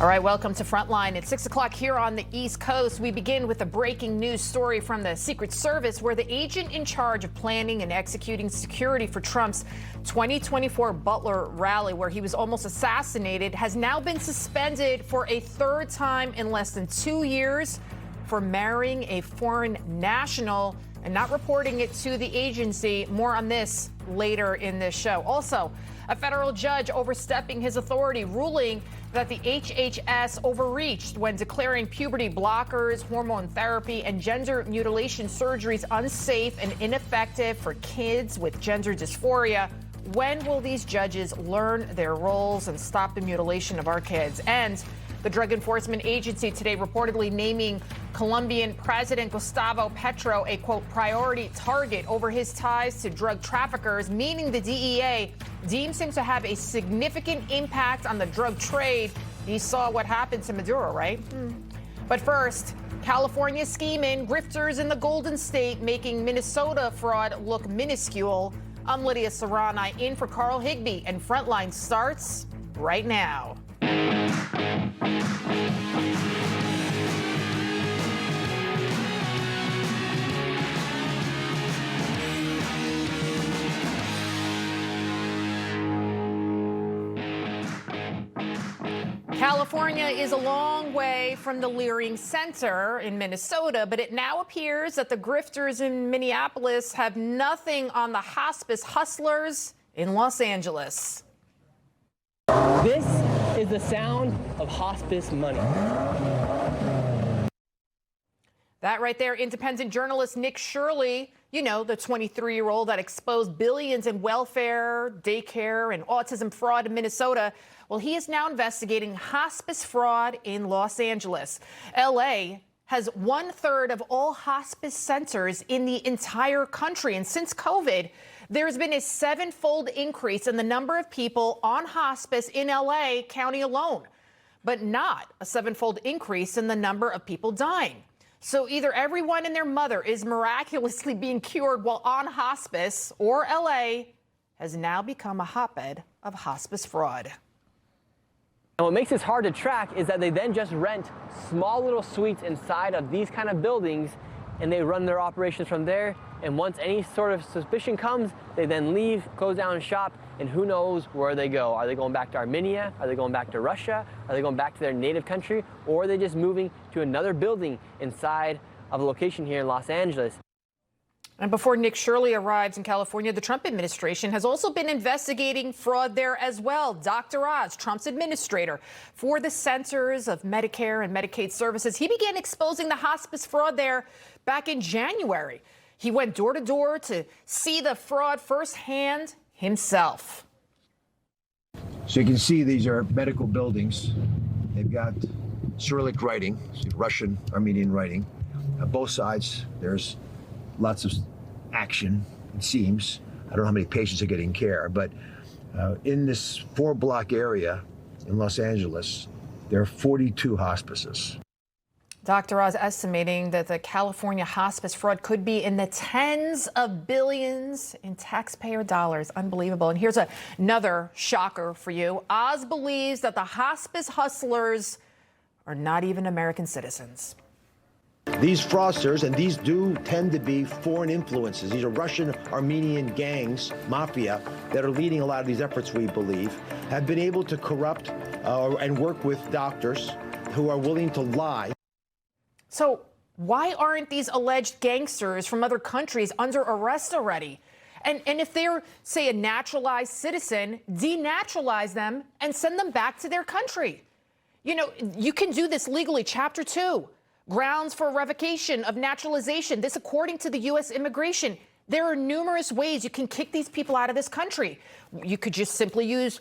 All right, welcome to Frontline. It's 6 o'clock here on the East Coast. We begin with a breaking news story from the Secret Service, where the agent in charge of planning and executing security for Trump's 2024 Butler rally, where he was almost assassinated, has now been suspended for a third time in less than 2 years for marrying a foreign national and not reporting it to the agency. More on this later in this show. Also, a federal judge overstepping his authority, ruling that the HHS overreached when declaring puberty blockers, hormone therapy, and gender mutilation surgeries unsafe and ineffective for kids with gender dysphoria. When will these judges learn their roles and stop the mutilation of our kids? And the Drug Enforcement Agency today reportedly naming Colombian President Gustavo Petro a, quote, priority target over his ties to drug traffickers, meaning the DEA deems him to have a significant impact on the drug trade. You saw what happened to Maduro, right? But first, California scheming, grifters in the Golden State making Minnesota fraud look minuscule. I'm Lidia Curanaj in for Carl Higbie, and Frontline starts right now. California is a long way from the leering center in Minnesota, but it now appears that the grifters in Minneapolis have nothing on the hospice hustlers in Los Angeles. This is the sound of hospice money. That right there, independent journalist Nick Shirley, you know, the 23-year-old that exposed billions in welfare, daycare, and autism fraud in Minnesota. Well, he is now investigating hospice fraud in Los Angeles. L.A. has 1/3 of all hospice centers in the entire country. And since COVID, there's been a 7-fold increase in the number of people on hospice in L.A. County alone, but not a 7-fold increase in the number of people dying. So either everyone and their mother is miraculously being cured while on hospice, or L.A. has now become a hotbed of hospice fraud. And what makes this hard to track is that they then just rent small little suites inside of these kind of buildings, and they run their operations from there. And once any sort of suspicion comes, they then leave, close down shop, and who knows where they go. Are they going back to Armenia? Are they going back to Russia? Are they going back to their native country? Or are they just moving to another building inside of a location here in Los Angeles? And before Nick Shirley arrives in California, the Trump administration has also been investigating fraud there as well. Dr. Oz, Trump's administrator for the Centers of Medicare and Medicaid Services, he began exposing the hospice fraud there back in January. He went door to door to see the fraud firsthand himself. So you can see these are medical buildings. They've got Cyrillic writing, Russian, Armenian writing. On both sides, there's lots of action, it seems. I don't know how many patients are getting care, but in this 4-block area in Los Angeles, there are 42 hospices. Dr. Oz estimating that the California hospice fraud could be in the tens of billions in taxpayer dollars. Unbelievable. And here's another shocker for you. Oz believes that the hospice hustlers are not even American citizens. These fraudsters, and these do tend to be foreign influences. These are Russian, Armenian gangs, mafia, that are leading a lot of these efforts, we believe, have been able to corrupt and work with doctors who are willing to lie. So why aren't these alleged gangsters from other countries under arrest already? And if they're, say, a naturalized citizen, denaturalize them and send them back to their country. You know, you can do this legally. Chapter 2. Grounds for revocation of naturalization. This, according to the U.S. immigration. There are numerous ways you can kick these people out of this country. You could just simply use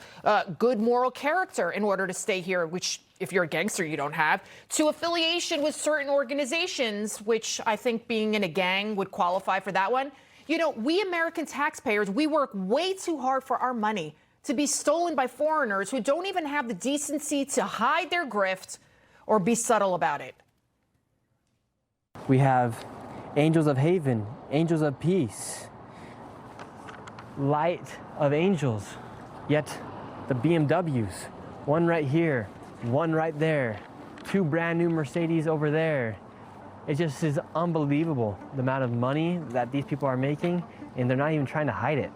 good moral character in order to stay here, which, if you're a gangster, you don't have, to affiliation with certain organizations, which I think being in a gang would qualify for that one. You know, we American taxpayers, we work way too hard for our money to be stolen by foreigners who don't even have the decency to hide their grift or be subtle about it. We have angels of haven, angels of peace, light of angels, yet the BMWs, one right here, one right there, 2 brand new Mercedes over there. It just is unbelievable, the amount of money that these people are making, and they're not even trying to hide it.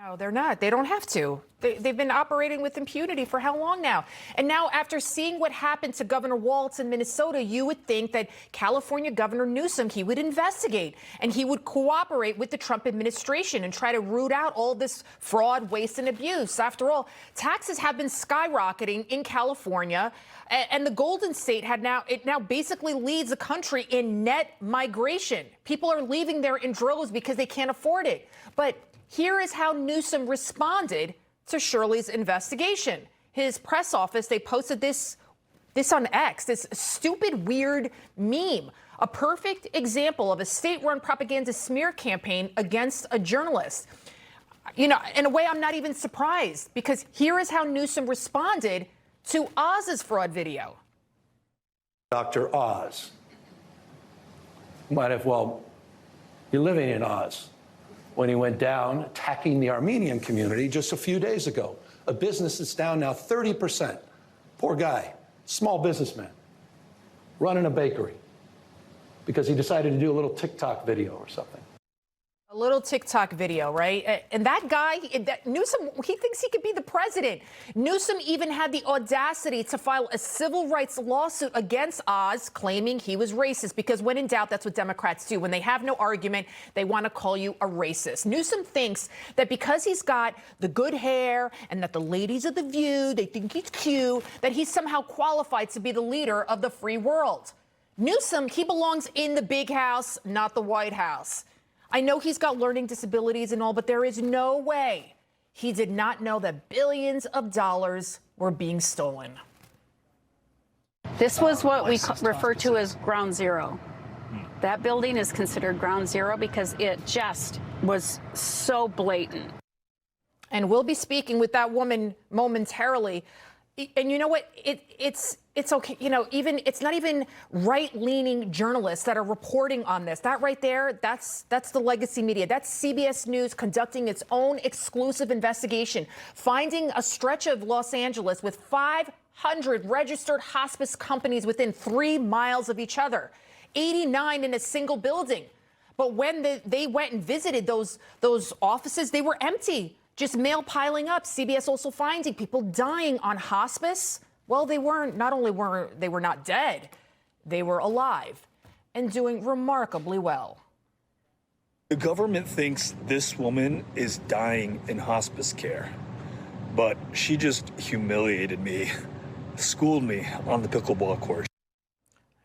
No, they're not. They don't have to. They've been operating with impunity for how long now? And now, after seeing what happened to Governor Walz in Minnesota, you would think that California Governor Newsom, he would investigate and he would cooperate with the Trump administration and try to root out all this fraud, waste, and abuse. After all, taxes have been skyrocketing in California, and the Golden State now basically leads the country in net migration. People are leaving there in droves because they can't afford it. But here is how Newsom responded to Shirley's investigation. His press office, they posted this on X, this stupid, weird meme, a perfect example of a state-run propaganda smear campaign against a journalist. You know, in a way, I'm not even surprised, because here is how Newsom responded to Oz's fraud video. Dr. Oz might have, well, you're living in Oz. When he went down attacking the Armenian community just a few days ago. A business that's down now 30%. Poor guy, small businessman, running a bakery because he decided to do a little TikTok video or something. A little TikTok video, right? And that guy, Newsom, he thinks he could be the president. Newsom even had the audacity to file a civil rights lawsuit against Oz, claiming he was racist, because when in doubt, that's what Democrats do. When they have no argument, they want to call you a racist. Newsom thinks that because he's got the good hair and that the ladies of The View, they think he's cute, that he's somehow qualified to be the leader of the free world. Newsom, he belongs in the big house, not the White House. I know he's got learning disabilities and all, but there is no way he did not know that billions of dollars were being stolen. This was what we refer to as ground zero. That building is considered ground zero because it just was so blatant. And we'll be speaking with that woman momentarily. And you know what? It's okay. You know, it's not even right-leaning journalists that are reporting on this. That right there, that's the legacy media. That's CBS News conducting its own exclusive investigation, finding a stretch of Los Angeles with 500 registered hospice companies within 3 miles of each other, 89 in a single building. But when they went and visited those offices, they were empty. Just mail piling up. CBS also finding people dying on hospice. Well, they weren't. Not only were they not dead, they were alive and doing remarkably well. The government thinks this woman is dying in hospice care, but she just humiliated me, schooled me on the pickleball court.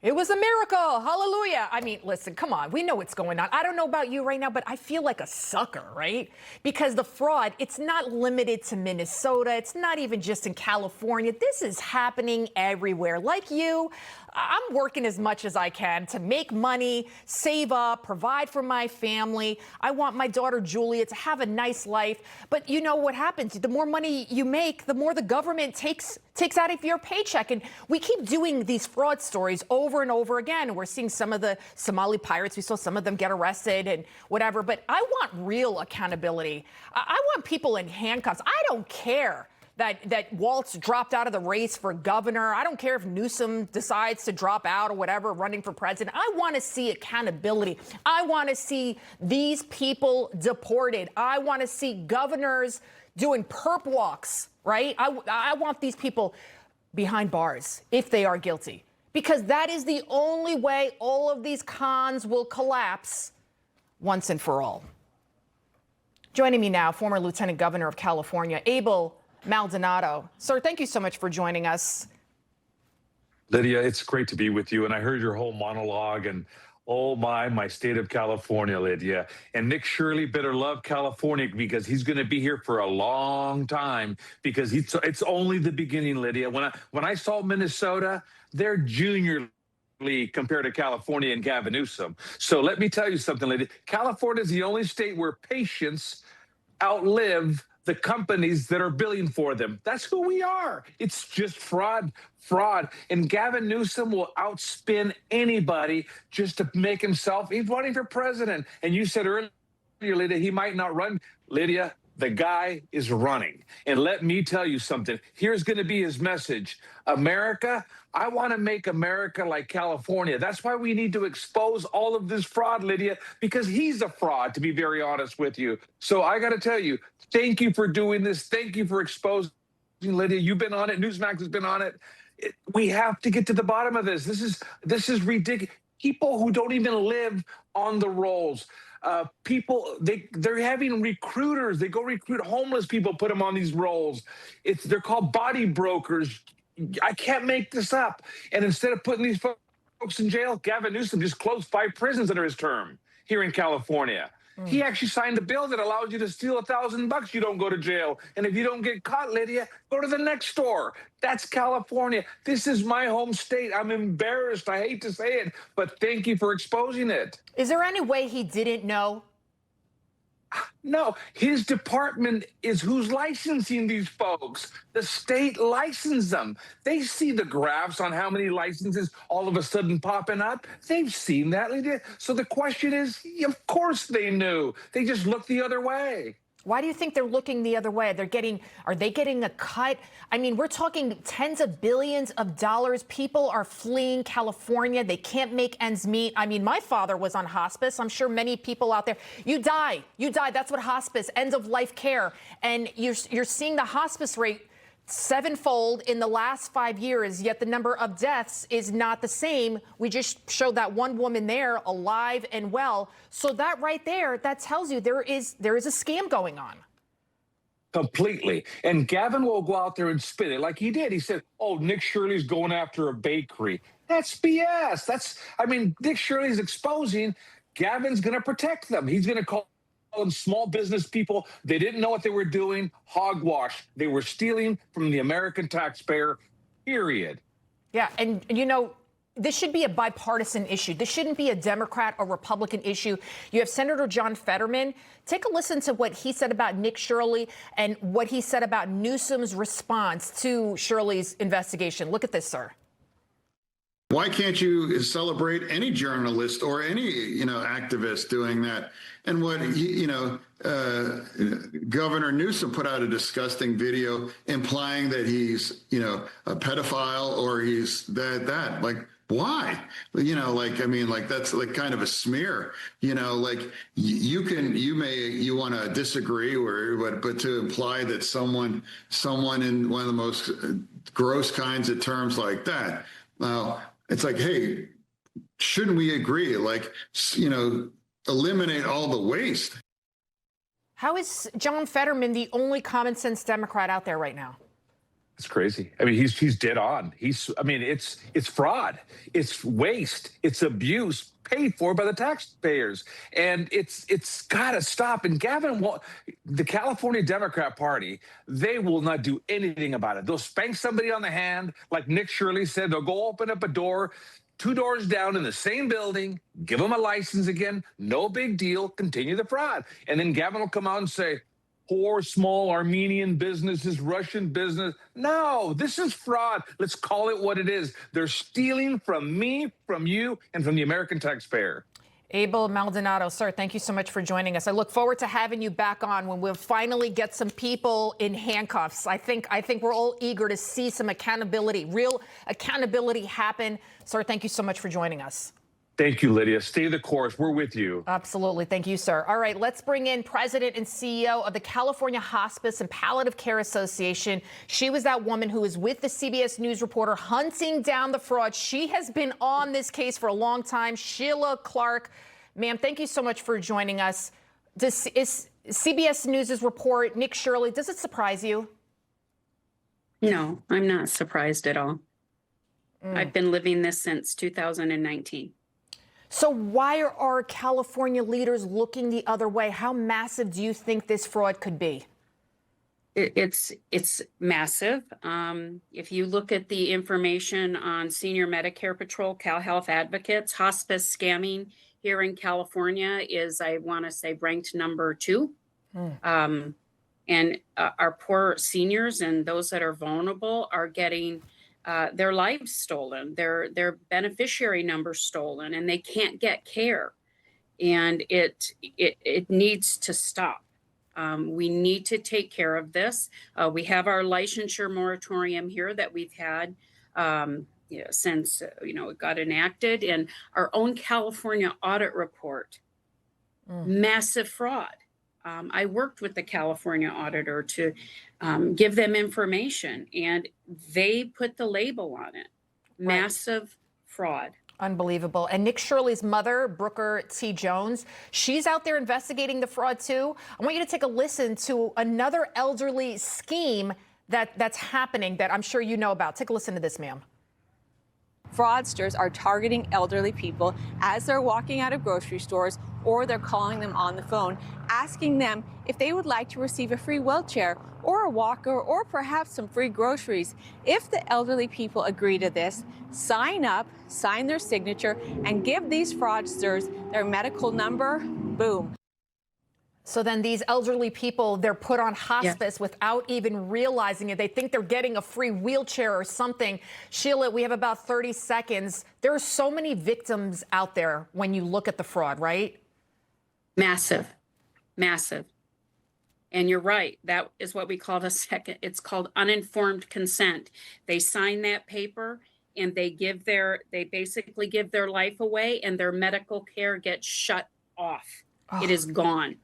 It was a miracle. Hallelujah. I mean, listen, come on. We know what's going on. I don't know about you right now, but I feel like a sucker, right? Because the fraud, it's not limited to Minnesota. It's not even just in California. This is happening everywhere. Like you, I'm working as much as I can to make money, save up, provide for my family. I want my daughter, Julia, to have a nice life. But you know what happens? The more money you make, the more the government takes out of your paycheck. And we keep doing these fraud stories over and over again. We're seeing some of the Somali pirates. We saw some of them get arrested and whatever. But I want real accountability. I want people in handcuffs. I don't care that Walz dropped out of the race for governor. I don't care if Newsom decides to drop out or whatever, running for president. I want to see accountability. I want to see these people deported. I want to see governors doing perp walks, right? I want these people behind bars if they are guilty, because that is the only way all of these cons will collapse once and for all. Joining me now, former Lieutenant Governor of California, Abel Maldonado. Sir, thank you so much for joining us. Lidia, it's great to be with you. And I heard your whole monologue, and oh my state of California, Lidia. And Nick Shirley better love California, because he's going to be here for a long time, because it's only the beginning, Lidia. When I saw Minnesota, they're junior league compared to California and Gavin Newsom. So let me tell you something, Lidia. California is the only state where patients outlive the companies that are billing for them. That's who we are. It's just fraud. And Gavin Newsom will outspin anybody just to make himself. He's running for president. And you said earlier, Lydia, he might not run. Lydia, The guy is running. And let me tell you something. Here's going to be his message. America, I want to make America like California. That's why we need to expose all of this fraud, Lydia, because he's a fraud, to be very honest with you. So I got to tell you, thank you for doing this. Thank you for exposing Lydia. You've been on it. Newsmax has been on it. We have to get to the bottom of this. This is ridiculous. People who don't even live on the rolls. People, they're having recruiters. They go recruit homeless people, put them on these roles. They're called body brokers. I can't make this up. And instead of putting these folks in jail, Gavin Newsom just closed 5 prisons under his term here in California. He actually signed a bill that allows you to steal $1,000. You don't go to jail. And if you don't get caught, Lydia, go to the next store. That's California. This is my home state. I'm embarrassed. I hate to say it, but thank you for exposing it. Is there any way he didn't know? No, his department is who's licensing these folks. The state licensed them. They see the graphs on how many licenses all of a sudden popping up. They've seen that. So the question is, of course they knew. They just looked the other way. Why do you think they're looking the other way? Are they getting a cut? I mean, we're talking tens of billions of dollars. People are fleeing California. They can't make ends meet. I mean, my father was on hospice. I'm sure many people out there, you die. That's what hospice, end of life care. And you're seeing the hospice rate 7-fold in the last 5 years, yet the number of deaths is not the same. We just showed that one woman there alive and well. So that right there, that tells you there is a scam going on. Completely. And Gavin will go out there and spin it like he did. He said, oh, Nick Shirley's going after a bakery. That's BS. Nick Shirley's exposing. Gavin's going to protect them. He's going to call them small business people. They didn't know what they were doing. Hogwash. They were stealing from the American taxpayer, period. Yeah. And, this should be a bipartisan issue. This shouldn't be a Democrat or Republican issue. You have Senator John Fetterman. Take a listen to what he said about Nick Shirley and what he said about Newsom's response to Shirley's investigation. Look at this, sir. Why can't you celebrate any journalist or any, activist doing that? And what, Governor Newsom put out a disgusting video implying that he's, a pedophile or he's that. Like, why? That's like kind of a smear, you want to disagree but to imply that someone in one of the most gross kinds of terms like that. Now, it's like, hey, shouldn't we agree? Eliminate all the waste. How is John Fetterman the only common sense Democrat out there right now? It's crazy. He's dead on. It's fraud. It's waste. It's abuse paid for by the taxpayers. And it's got to stop. And Gavin, the California Democrat Party, they will not do anything about it. They'll spank somebody on the hand, like Nick Shirley said. They'll go open up a door 2 doors down in the same building, give them a license again. No big deal. Continue the fraud. And then Gavin will come out and say, poor small Armenian businesses, Russian business. No, this is fraud. Let's call it what it is. They're stealing from me, from you, and from the American taxpayer. Abel Maldonado, sir, thank you so much for joining us. I look forward to having you back on when we'll finally get some people in handcuffs. I think we're all eager to see some accountability, real accountability happen. Sir, thank you so much for joining us. Thank you, Lydia. Stay the course. We're with you. Absolutely. Thank you, sir. All right, let's bring in President and CEO of the California Hospice and Palliative Care Association. She was that woman who was with the CBS News reporter hunting down the fraud. She has been on this case for a long time. Sheila Clark. Ma'am, thank you so much for joining us. Is CBS News' report, Nick Shirley, does it surprise you? No, I'm not surprised at all. I've been living this since 2019. So why are California leaders looking the other way? How massive do you think this fraud could be? It's massive. If you look at the information on Senior Medicare Patrol, Cal Health Advocates, hospice scamming here in California is, I want to say, ranked number 2. And our poor seniors and those that are vulnerable are getting their lives stolen, their beneficiary numbers stolen, and they can't get care. And it needs to stop. We need to take care of this. We have our licensure moratorium here that we've had since it got enacted, and our own California audit report, massive fraud. I worked with the California auditor to give them information, and they put the label on it. Massive fraud. Unbelievable. And Nick Shirley's mother, Brooker T. Jones, she's out there investigating the fraud too. I want you to take a listen to another elderly scheme that's happening that I'm sure you know about. Take a listen to this, ma'am. Fraudsters are targeting elderly people as they're walking out of grocery stores, or they're calling them on the phone, asking them if they would like to receive a free wheelchair or a walker or perhaps some free groceries. If the elderly people agree to this, sign up, sign their signature, and give these fraudsters their medical number. Boom. So then these elderly people, they're put on hospice without even realizing it. They think they're getting a free wheelchair or something. Sheila, we have about 30 seconds. There are so many victims out there when you look at the fraud, right? Massive, massive. And you're right. That is what we call it's called uninformed consent. They sign that paper and they basically give their life away, and their medical care gets shut off. It is gone.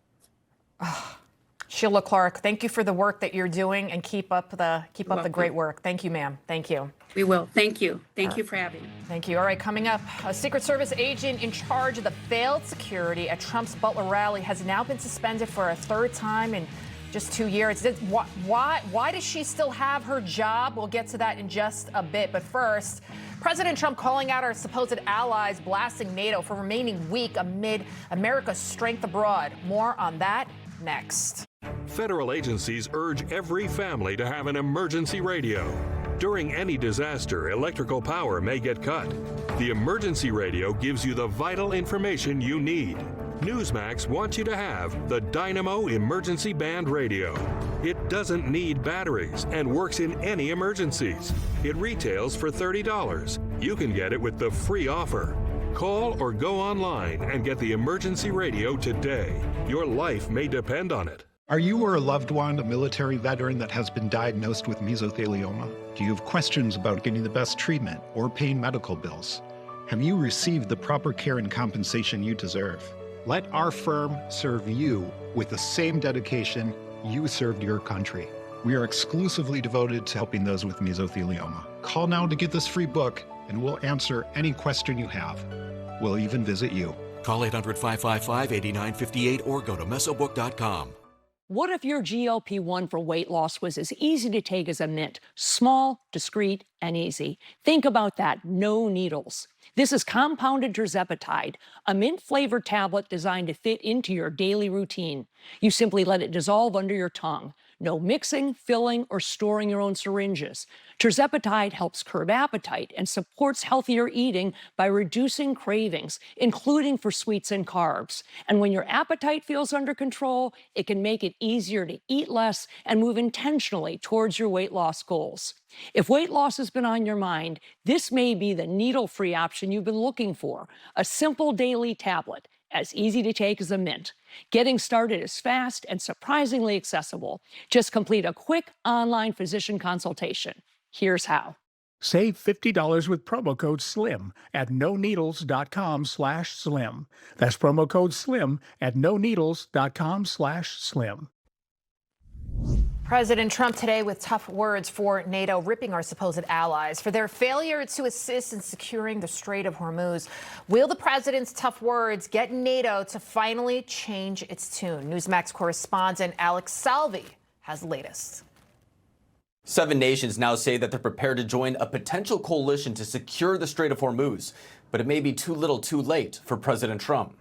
Sheila Clark, thank you for the work that you're doing, and keep up the great work. Thank you, ma'am. Thank you. We will. Thank you. Thank you for having me. Thank you. All right, coming up, a Secret Service agent in charge of the failed security at Trump's Butler rally has now been suspended for a third time in just 2 years. Why does she still have her job? We'll get to that in just a bit. But first, President Trump calling out our supposed allies, blasting NATO for remaining weak amid America's strength abroad. More on that next. Federal agencies urge every family to have an emergency radio. During any disaster, electrical power may get cut. The emergency radio gives you the vital information you need. Newsmax wants you to have the Dynamo Emergency Band Radio. It doesn't need batteries and works in any emergencies. It retails for $30. You can get it with the free offer. Call or go online and get the emergency radio today. Your life may depend on it. Are you or a loved one a military veteran that has been diagnosed with mesothelioma? Do you have questions about getting the best treatment or paying medical bills? Have you received the proper care and compensation you deserve? Let our firm serve you with the same dedication you served your country. We are exclusively devoted to helping those with mesothelioma. Call now to get this free book, and we'll answer any question you have. We'll even visit you. Call 800-555-8958 or go to mesobook.com. What if your GLP-1 for weight loss was as easy to take as a mint? Small, discreet, and easy. Think about that. No needles. This is compounded tirzepatide, a mint-flavored tablet designed to fit into your daily routine. You simply let it dissolve under your tongue. No mixing, filling, or storing your own syringes. Tirzepatide helps curb appetite and supports healthier eating by reducing cravings, including for sweets and carbs. And when your appetite feels under control, it can make it easier to eat less and move intentionally towards your weight loss goals. If weight loss has been on your mind, this may be the needle-free option you've been looking for. A simple daily tablet, as easy to take as a mint. Getting started is fast and surprisingly accessible. Just complete a quick online physician consultation. Here's how. Save $50 with promo code SLIM at noneedles.com/slim. That's promo code SLIM at noneedles.com/slim. President Trump today with tough words for NATO, ripping our supposed allies for their failure to assist in securing the Strait of Hormuz. Will the president's tough words get NATO to finally change its tune? Newsmax correspondent Alex Salvi has the latest. 7 nations now say that they're prepared to join a potential coalition to secure the Strait of Hormuz, but it may be too little too late for President Trump.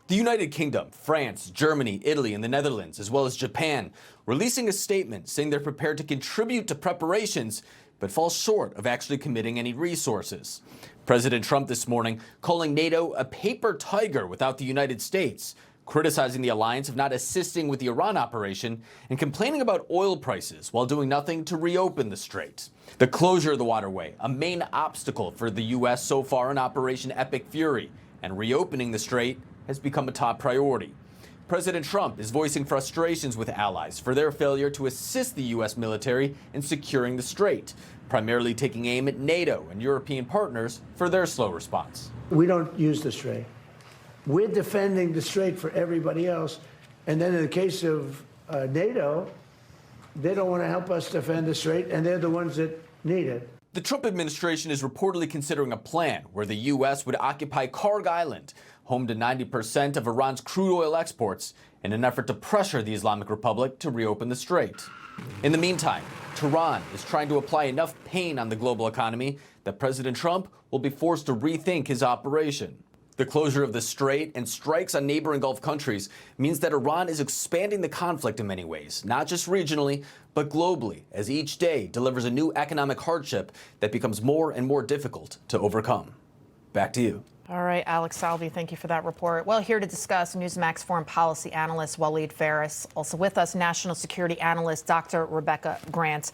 The United Kingdom, France, Germany, Italy, and the Netherlands, as well as Japan, releasing a statement saying they're prepared to contribute to preparations, but fall short of actually committing any resources. President Trump this morning calling NATO a paper tiger without the United States, criticizing the alliance of not assisting with the Iran operation and complaining about oil prices while doing nothing to reopen the strait. The closure of the waterway, a main obstacle for the U.S. so far in Operation Epic Fury, and reopening the strait has become a top priority. President Trump is voicing frustrations with allies for their failure to assist the U.S. military in securing the Strait, primarily taking aim at NATO and European partners for their slow response. We don't use the Strait. We're defending the Strait for everybody else. And then in the case of NATO, they don't want to help us defend the Strait, and they're the ones that need it. The Trump administration is reportedly considering a plan where the U.S. would occupy Karg Island, home to 90% of Iran's crude oil exports, in an effort to pressure the Islamic Republic to reopen the Strait. In the meantime, Tehran is trying to apply enough pain on the global economy that President Trump will be forced to rethink his operation. The closure of the Strait and strikes on neighboring Gulf countries means that Iran is expanding the conflict in many ways, not just regionally, but globally, as each day delivers a new economic hardship that becomes more and more difficult to overcome. Back to you. All right, Alex Salvi, thank you for that report. Well, here to discuss, Newsmax foreign policy analyst Walid Phares. Also with us, national security analyst Dr. Rebecca Grant.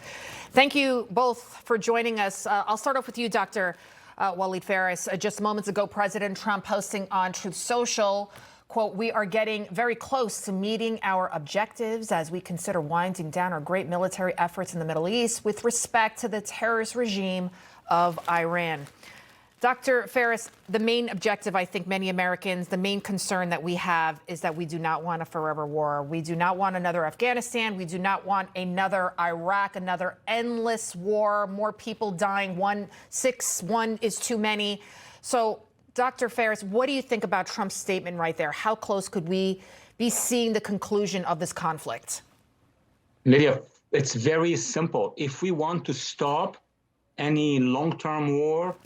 Thank you both for joining us. I'll start off with you, Dr. Walid Phares. Just moments ago, President Trump posting on Truth Social, quote, "We are getting very close to meeting our objectives as we consider winding down our great military efforts in the Middle East with respect to the terrorist regime of Iran." Dr. Phares, the main objective, I think many Americans, the main concern that we have is that we do not want a forever war. We do not want another Afghanistan. We do not want another Iraq, another endless war, more people dying. 1 is too many. So, Dr. Phares, what do you think about Trump's statement right there? How close could we be seeing the conclusion of this conflict? Lydia, it's very simple. If we want to stop any long-term war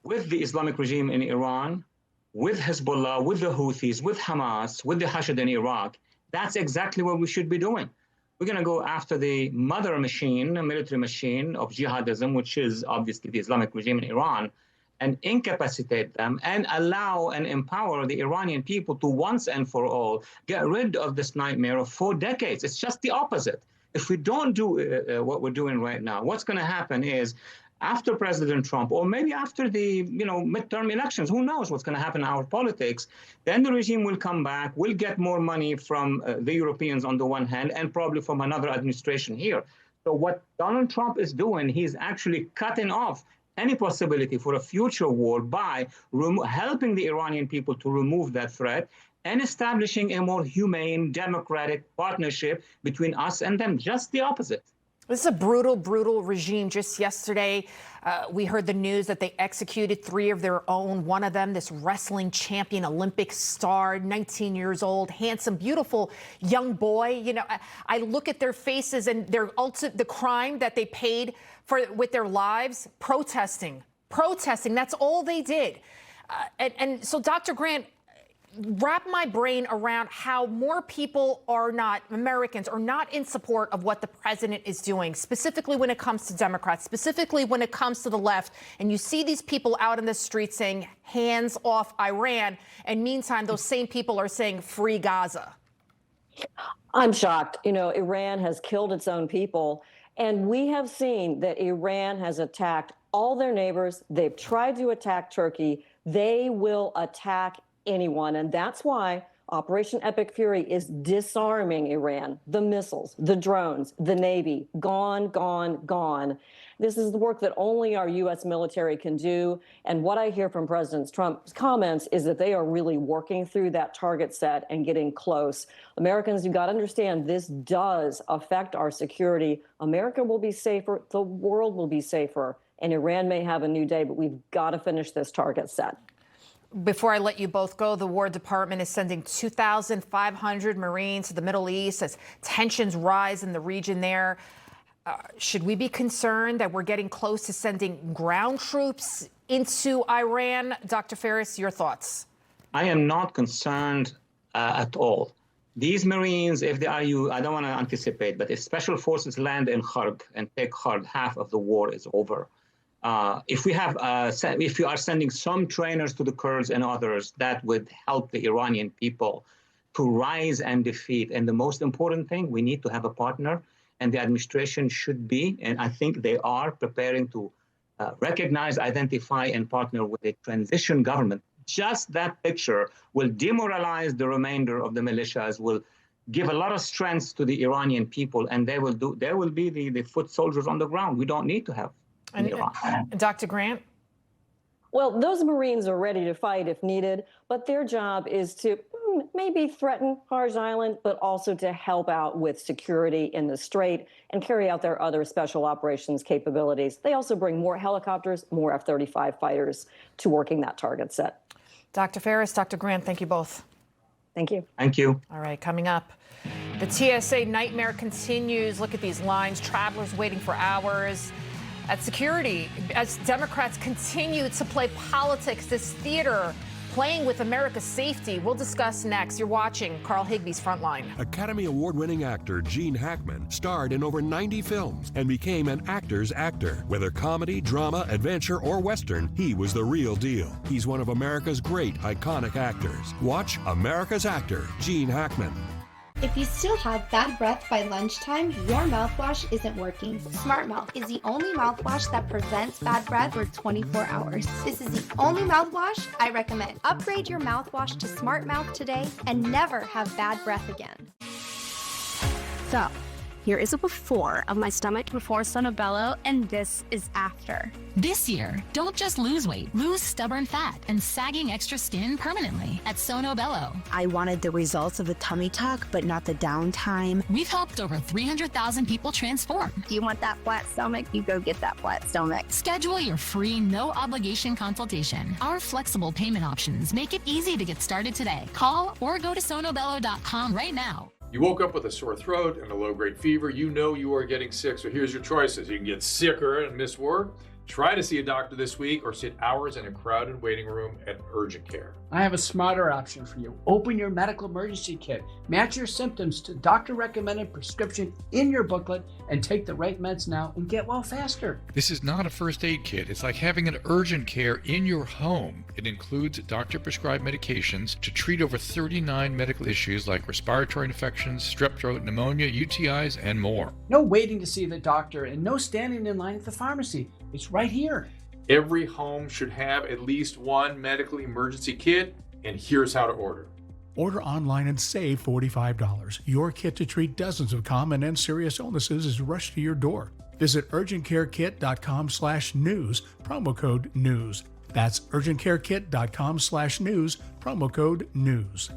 with the Islamic regime in Iran, with Hezbollah, with the Houthis, with Hamas, with the Hashd in Iraq, that's exactly what we should be doing. We're going to go after the mother machine, military machine of jihadism, which is obviously the Islamic regime in Iran, and incapacitate them and allow and empower the Iranian people to once and for all get rid of this nightmare of 4 decades. It's just the opposite. If we don't do what we're doing right now, what's going to happen is after President Trump, or maybe after the midterm elections, who knows what's going to happen in our politics, then the regime will come back, will get more money from the Europeans on the one hand, and probably from another administration here. So what Donald Trump is doing, he's actually cutting off any possibility for a future war by helping the Iranian people to remove that threat and establishing a more humane, democratic partnership between us and them, just the opposite. This is a brutal, brutal regime. Just yesterday, we heard the news that they executed 3 of their own. One of them, this wrestling champion, Olympic star, 19 years old, handsome, beautiful young boy. You know, I look at their faces and the crime that they paid for with their lives, protesting. That's all they did. And so, Dr. Grant, wrap my brain around how more people Americans are not in support of what the president is doing, specifically when it comes to Democrats, specifically when it comes to the left. And you see these people out in the street saying, hands off Iran. And meantime, those same people are saying, free Gaza. I'm shocked. You know, Iran has killed its own people. And we have seen that Iran has attacked all their neighbors. They've tried to attack Turkey. They will attack anyone. And that's why Operation Epic Fury is disarming Iran. The missiles, the drones, the Navy, gone, gone, gone. This is the work that only our U.S. military can do. And what I hear from President Trump's comments is that they are really working through that target set and getting close. Americans, you've got to understand this does affect our security. America will be safer. The world will be safer. And Iran may have a new day, but we've got to finish this target set. Before I let you both go, the War Department is sending 2,500 Marines to the Middle East as tensions rise in the region there. Should we be concerned that we're getting close to sending ground troops into Iran? Dr. Phares, your thoughts? I am not concerned at all. These Marines, if they are I don't want to anticipate, but if special forces land in Kharg and take Kharg, half of the war is over. If we are sending some trainers to the Kurds and others, that would help the Iranian people to rise and defeat. And the most important thing, we need to have a partner, and the administration should be, and I think they are preparing to recognize, identify, and partner with a transition government. Just that picture will demoralize the remainder of the militias, will give a lot of strength to the Iranian people, and they will be the foot soldiers on the ground. We don't need to have in Iran. Dr. Grant? Well, those Marines are ready to fight if needed, but their job is to maybe threaten Hajj Island, but also to help out with security in the Strait and carry out their other special operations capabilities. They also bring more helicopters, more F-35 fighters to working that target set. Dr. Phares, Dr. Grant, thank you both. Thank you. Thank you. All right, coming up, the TSA nightmare continues. Look at these lines, travelers waiting for hours at security as Democrats continue to play politics, this theater playing with America's safety. We'll discuss next. You're watching Carl Higbie's Frontline. Academy Award-winning actor Gene Hackman starred in over 90 films and became an actor's actor. Whether comedy, drama, adventure, or Western, he was the real deal. He's one of America's great iconic actors. Watch America's Actor, Gene Hackman. If you still have bad breath by lunchtime, your mouthwash isn't working. Smart Mouth is the only mouthwash that prevents bad breath for 24 hours. This is the only mouthwash I recommend. Upgrade your mouthwash to Smart Mouth today and never have bad breath again. So, here is a before of my stomach before Sono Bello, and this is after. This year, don't just lose weight, lose stubborn fat and sagging extra skin permanently at Sono Bello. I wanted the results of the tummy tuck, but not the downtime. We've helped over 300,000 people transform. Do you want that flat stomach? You go get that flat stomach. Schedule your free, no-obligation consultation. Our flexible payment options make it easy to get started today. Call or go to sonobello.com right now. You woke up with a sore throat and a low-grade fever. You know you are getting sick, so here's your choices. You can get sicker and miss work, try to see a doctor this week, or sit hours in a crowded waiting room at urgent care. I have a smarter option for you. Open your medical emergency kit. Match your symptoms to doctor-recommended prescription in your booklet and take the right meds now and get well faster. This is not a first aid kit. It's like having an urgent care in your home. It includes doctor-prescribed medications to treat over 39 medical issues like respiratory infections, strep throat, pneumonia, UTIs, and more. No waiting to see the doctor and no standing in line at the pharmacy. It's right here. Every home should have at least one medical emergency kit, and here's how to order. Order online and save $45. Your kit to treat dozens of common and serious illnesses is rushed to your door. Visit urgentcarekit.com/news, promo code NEWS. That's urgentcarekit.com/news, promo code NEWS.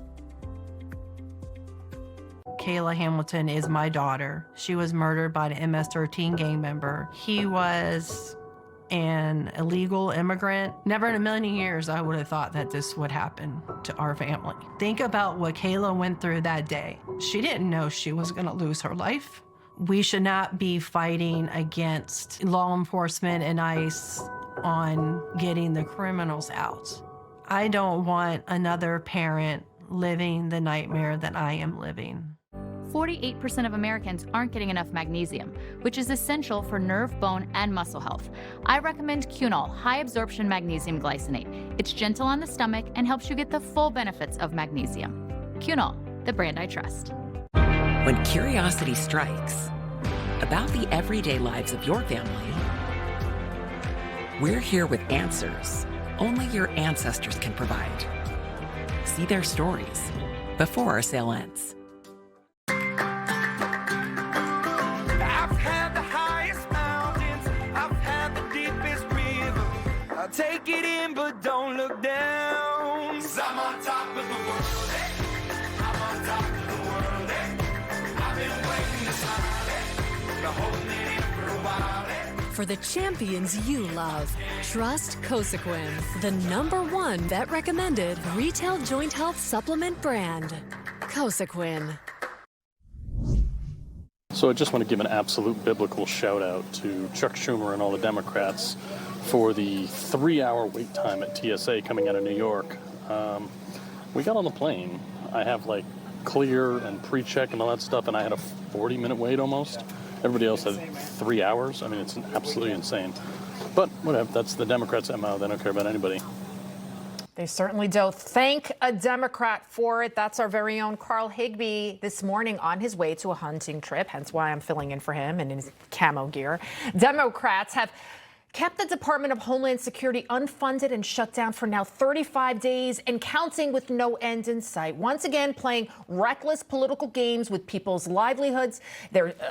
Kayla Hamilton is my daughter. She was murdered by an MS-13 gang member. He was an illegal immigrant. Never in a million years I would have thought that this would happen to our family. Think about what Kayla went through that day. She didn't know she was going to lose her life. We should not be fighting against law enforcement and ICE on getting the criminals out. I don't want another parent living the nightmare that I am living. 48% of Americans aren't getting enough magnesium, which is essential for nerve, bone, and muscle health. I recommend Cunol High Absorption Magnesium Glycinate. It's gentle on the stomach and helps you get the full benefits of magnesium. Cunol, the brand I trust. When curiosity strikes about the everyday lives of your family, we're here with answers only your ancestors can provide. See their stories before our sale ends. Take it in, but don't look down. 'Cause I'm on top of the world, eh? I'm on top of the world, eh? I've been waiting to smile, eh? Been holding it in for a while, eh? For the champions you love, trust Cosequin, the #1 vet recommended retail joint health supplement brand. Cosequin. So I just want to give an absolute biblical shout out to Chuck Schumer and all the Democrats for the 3-hour wait time at TSA coming out of New York. We got on the plane. I have like clear and pre-check and all that stuff, and I had a 40-minute wait almost. Everybody else had 3 hours. I mean, it's absolutely insane. But whatever, that's the Democrats' MO. They don't care about anybody. They certainly don't. Thank a Democrat for it. That's our very own Carl Higbie this morning on his way to a hunting trip, hence why I'm filling in for him in his camo gear. Democrats have kept the Department of Homeland Security unfunded and shut down for now 35 days and counting, with no end in sight. Once again, playing reckless political games with people's livelihoods,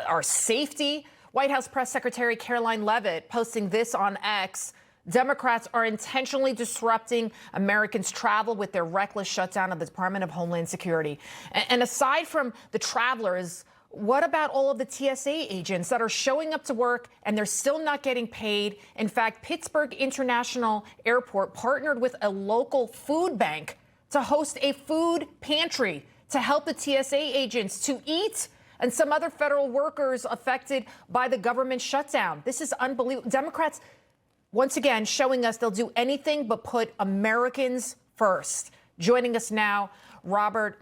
our safety. White House Press Secretary Caroline Leavitt posting this on X. Democrats are intentionally disrupting Americans' travel with their reckless shutdown of the Department of Homeland Security. And aside from the travelers, what about all of the TSA agents that are showing up to work and they're still not getting paid? In fact, Pittsburgh International Airport partnered with a local food bank to host a food pantry to help the TSA agents to eat and some other federal workers affected by the government shutdown. This is unbelievable. Democrats, once again, showing us they'll do anything but put Americans first. Joining us now, Robert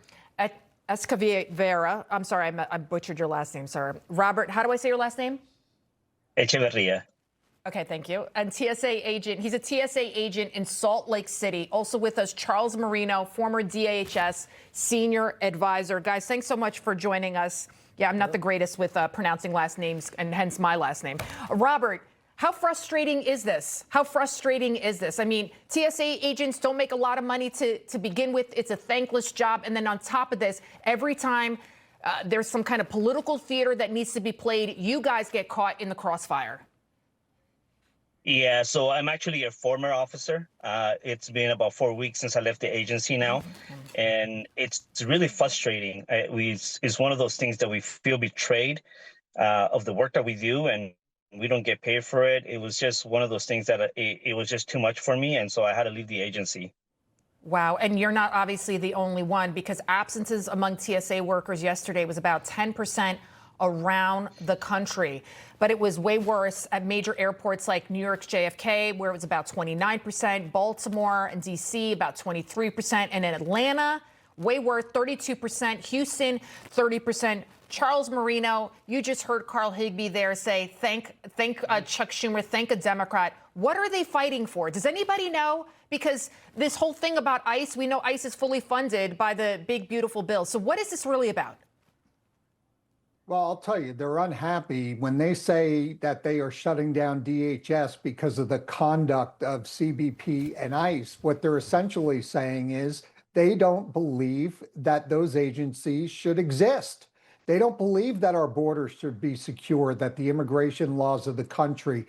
Echeverria. I'm sorry, I butchered your last name, sir. Robert, how do I say your last name? Echeverria. Okay, thank you. And TSA agent, he's a TSA agent in Salt Lake City. Also with us, Charles Marino, former DHS senior advisor. Guys, thanks so much for joining us. Yeah, I'm not the greatest with pronouncing last names, and hence my last name. Robert, how frustrating is this? How frustrating is this? I mean, TSA agents don't make a lot of money to begin with. It's a thankless job. And then on top of this, every time there's some kind of political theater that needs to be played, you guys get caught in the crossfire. Yeah, so I'm actually a former officer. It's been about 4 weeks since I left the agency now, and it's really frustrating. It's one of those things that we feel betrayed of the work that we do, and we don't get paid for it. It was just one of those things that it was just too much for me, and so I had to leave the agency. Wow, and you're not obviously the only one, because absences among TSA workers yesterday was about 10% around the country. But it was way worse at major airports like New York's JFK, where it was about 29%, Baltimore and D.C. about 23%, and in Atlanta, way worse, 32%, Houston, 30%. Charles Marino, you just heard Carl Higbie there say, thank Chuck Schumer, thank a Democrat. What are they fighting for? Does anybody know? Because this whole thing about ICE, we know ICE is fully funded by the big, beautiful bill. So what is this really about? Well, I'll tell you, they're unhappy when they say that they are shutting down DHS because of the conduct of CBP and ICE. What they're essentially saying is they don't believe that those agencies should exist. They don't believe that our borders should be secure, that the immigration laws of the country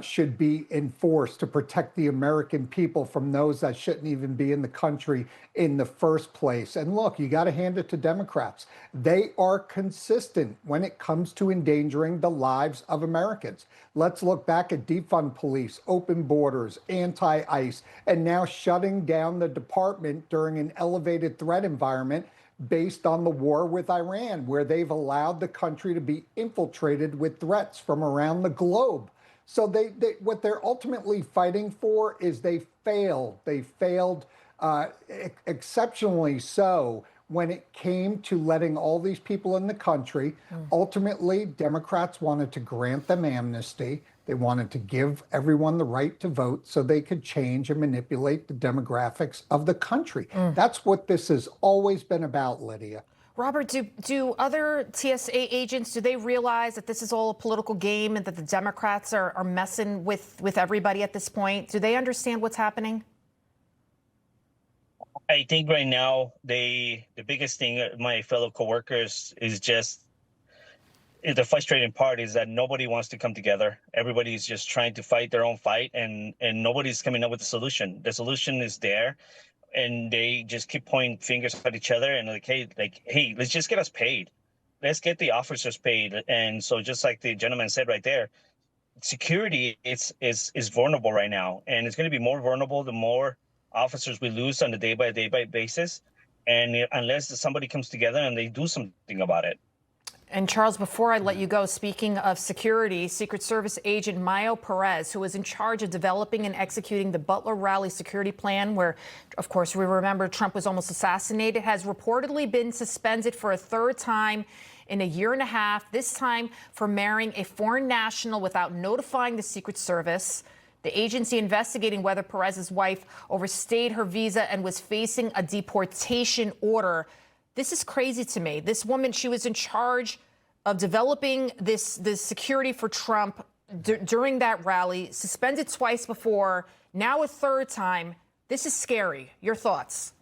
should be enforced to protect the American people from those that shouldn't even be in the country in the first place. And look, you got to hand it to Democrats. They are consistent when it comes to endangering the lives of Americans. Let's look back at defund police, open borders, anti-ICE, and now shutting down the department during an elevated threat environment based on the war with Iran, where they've allowed the country to be infiltrated with threats from around the globe. So what they're ultimately fighting for is they failed. They failed exceptionally so when it came to letting all these people in the country. Ultimately, Democrats wanted to grant them amnesty. They wanted to give everyone the right to vote so they could change and manipulate the demographics of the country. That's what this has always been about, Lydia. Robert, do other TSA agents, do they realize that this is all a political game and that the Democrats are messing with everybody at this point? Do they understand what's happening? I think right now, the biggest thing, my fellow coworkers, is just the frustrating part is that nobody wants to come together. Everybody's just trying to fight their own fight, and nobody's coming up with a solution. The solution is there, and they just keep pointing fingers at each other and hey, let's just get us paid. Let's get the officers paid. And so just like the gentleman said right there, security is vulnerable right now, and it's going to be more vulnerable the more officers we lose on a day-by-day basis, and unless somebody comes together and they do something about it. And Charles, before I let you go, speaking of security, Secret Service agent Walid Phares, who was in charge of developing and executing the Butler Rally security plan, where, of course, we remember Trump was almost assassinated, has reportedly been suspended for a third time in a year and a half, this time for marrying a foreign national without notifying the Secret Service. The agency investigating whether Perez's wife overstayed her visa and was facing a deportation order. This is crazy to me. This woman, she was in charge of developing this security for Trump. during that rally, suspended twice before, now a third time. This is scary. Your thoughts?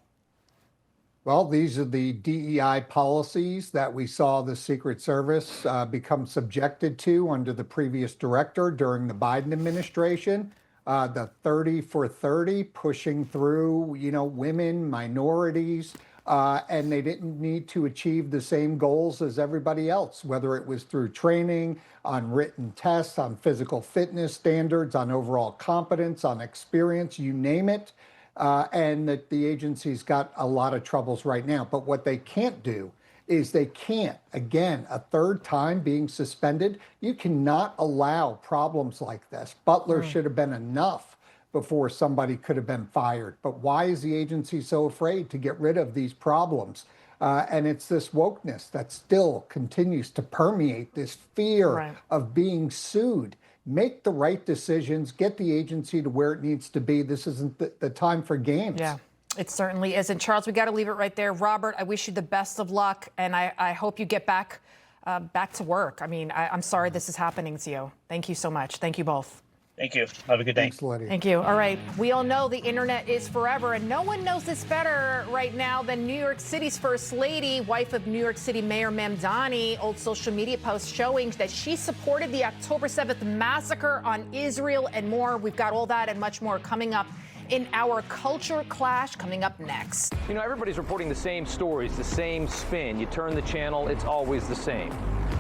Well, these are the DEI policies that we saw the Secret Service become subjected to under the previous director during the Biden administration. The 30 for 30, pushing through, women, minorities, and they didn't need to achieve the same goals as everybody else, whether it was through training, on written tests, on physical fitness standards, on overall competence, on experience, you name it. And that the agency's got a lot of troubles right now. But what they can't do is they can't, again, a third time being suspended, you cannot allow problems like this. Butler should have been enough before somebody could have been fired. But why is the agency so afraid to get rid of these problems? And it's this wokeness that still continues to permeate this fear of being sued. Make the right decisions, get the agency to where it needs to be. This isn't the time for games. Yeah, it certainly isn't. Charles, we got to leave it right there. Robert, I wish you the best of luck, and I hope you get back to work. I mean, I'm sorry this is happening to you. Thank you so much. Thank you both. Thank you. Have a good day. Thanks, Lydia. Thank you. All right. We all know the internet is forever, and no one knows this better right now than New York City's First Lady, wife of New York City Mayor Mamdani. Old social media posts showing that she supported the October 7th massacre on Israel and more. We've got all that and much more coming up in our Culture Clash, coming up next. Everybody's reporting the same stories, the same spin. You turn the channel, it's always the same.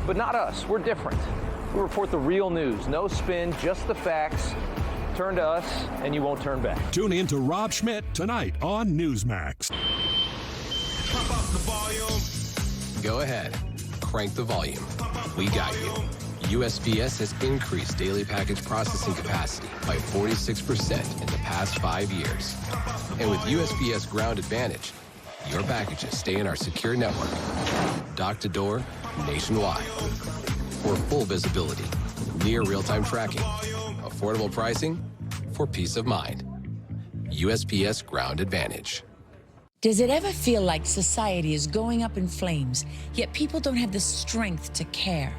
But not us. We're different. We report the real news. No spin, just the facts. Turn to us, and you won't turn back. Tune in to Rob Schmidt tonight on Newsmax. Pump up the volume. Go ahead. Crank the volume. We got you. USPS has increased daily package processing capacity by 46% in the past 5 years. And with USPS Ground Advantage, your packages stay in our secure network, dock to door, nationwide. For full visibility, near real-time tracking, affordable pricing, for peace of mind. USPS Ground Advantage. Does it ever feel like society is going up in flames, yet people don't have the strength to care?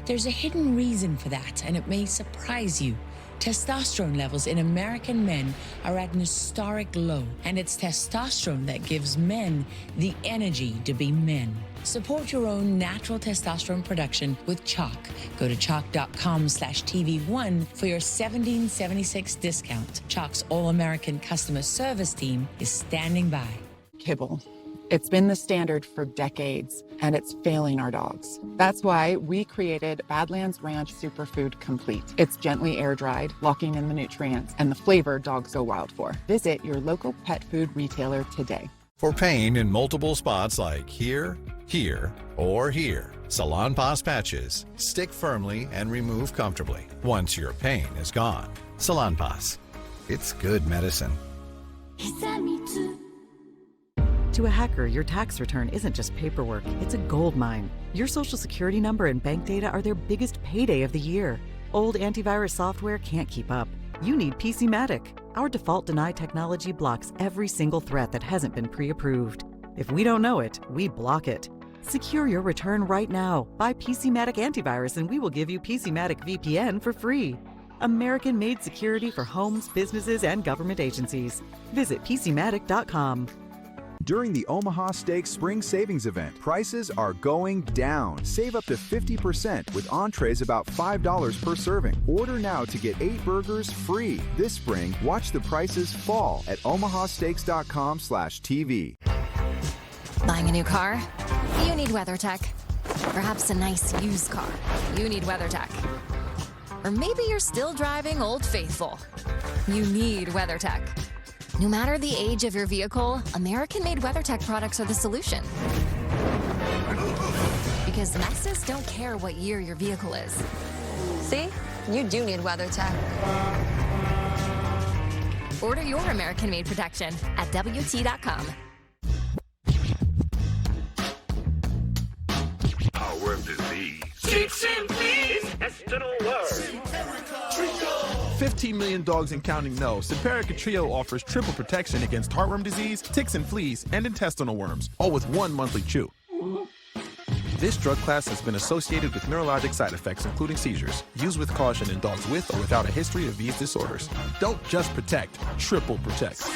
There's a hidden reason for that, and it may surprise you. Testosterone levels in American men are at an historic low, and it's testosterone that gives men the energy to be men. Support your own natural testosterone production with Chalk. Go to chalk.com/TV1 for your $17.76 discount. Chalk's All-American customer service team is standing by. Kibble. It's been the standard for decades, and it's failing our dogs. That's why we created Badlands Ranch Superfood Complete. It's gently air-dried, locking in the nutrients and the flavor dogs go wild for. Visit your local pet food retailer today. For pain in multiple spots like here, here, or here, Salonpas patches stick firmly and remove comfortably once your pain is gone. Salonpas. It's good medicine. To a hacker, your tax return isn't just paperwork, it's a gold mine. Your social security number and bank data are their biggest payday of the year. Old antivirus software can't keep up. You need PCmatic. Our default deny technology blocks every single threat that hasn't been pre-approved. If we don't know it, we block it. Secure your return right now. Buy PCmatic antivirus and we will give you PCmatic VPN for free. American-made security for homes, businesses, and government agencies. Visit PCmatic.com. During the Omaha Steaks Spring Savings Event, prices are going down. Save up to 50% with entrees about $5 per serving. Order now to get 8 burgers free. This spring, watch the prices fall at omahasteaks.com/TV. Buying a new car? You need WeatherTech. Perhaps a nice used car. You need WeatherTech. Or maybe you're still driving Old Faithful. You need WeatherTech. No matter the age of your vehicle, American-made WeatherTech products are the solution. Because messes don't care what year your vehicle is. See? You do need WeatherTech. Order your American-made protection at WT.com. Power of disease. Chicks and fleas. Intestinal worms. 15 million dogs and counting know Simparica Trio offers triple protection against heartworm disease, ticks and fleas, and intestinal worms, all with one monthly chew. This drug class has been associated with neurologic side effects, including seizures. Use with caution in dogs with or without a history of these disorders. Don't just protect, triple protect.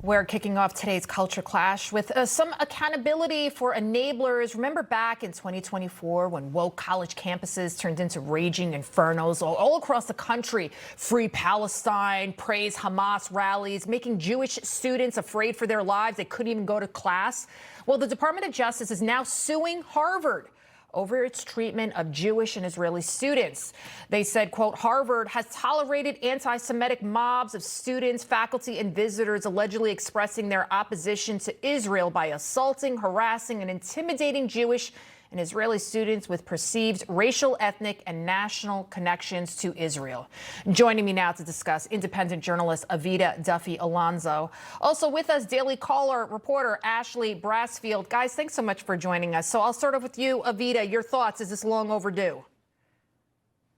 We're kicking off today's Culture Clash with some accountability for enablers. Remember back in 2024 when woke college campuses turned into raging infernos all across the country? Free Palestine, praise Hamas rallies, making Jewish students afraid for their lives. They couldn't even go to class. Well, the Department of Justice is now suing Harvard over its treatment of Jewish and Israeli students. They said, quote, Harvard has tolerated anti-Semitic mobs of students, faculty, and visitors allegedly expressing their opposition to Israel by assaulting, harassing, and intimidating Jewish and Israeli students with perceived racial, ethnic, and national connections to Israel. Joining me now to discuss, independent journalist Evita Duffy-Alfonso. Also with us, Daily Caller reporter Ashley Brasfield. Guys, thanks so much for joining us. So I'll start off with you, Evita. Your thoughts? Is this long overdue?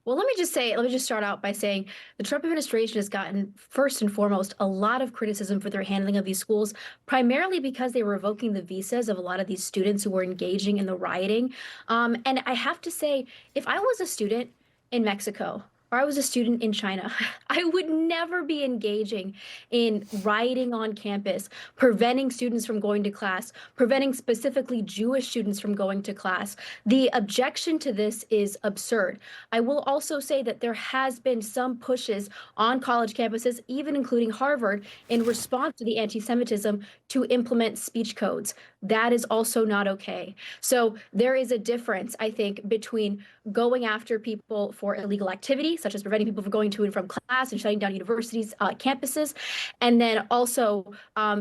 Well, let me just start out by saying the Trump administration has gotten, first and foremost, a lot of criticism for their handling of these schools, primarily because they were revoking the visas of a lot of these students who were engaging in the rioting. And I have to say, if I was a student in Mexico, or I was a student in China, I would never be engaging in rioting on campus, preventing students from going to class, preventing specifically Jewish students from going to class. The objection to this is absurd. I will also say that there has been some pushes on college campuses, even including Harvard, in response to the anti-Semitism to implement speech codes. That is also not okay. So there is a difference, I think, between going after people for illegal activity, such as preventing people from going to and from class and shutting down universities, campuses, and then also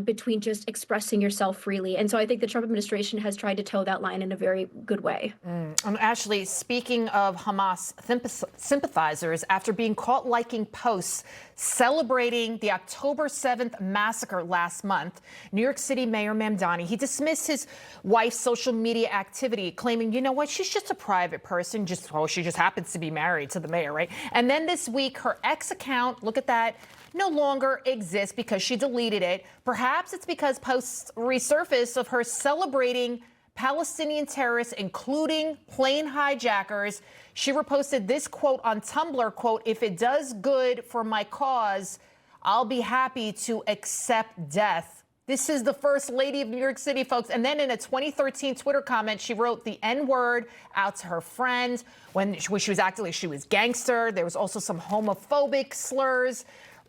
between just expressing yourself freely. And so I think the Trump administration has tried to toe that line in a very good way. Ashley, speaking of Hamas sympathizers, after being caught liking posts celebrating the October 7th massacre last month, New York City Mayor Mamdani, he dismissed his wife's social media activity, claiming, you know what, she's just a private person, she just happens to be married to the mayor, right? And then this week, her ex account, look at that, no longer exists because she deleted it. Perhaps it's because posts resurfaced of her celebrating Palestinian terrorists, including plane hijackers. She reposted this quote on Tumblr, quote, if it does good for my cause, I'll be happy to accept death. This is the First Lady of New York City, folks. And then in a 2013 Twitter comment, she wrote the N-word out to her friend when she was acting like she was gangster. There was also some homophobic slurs.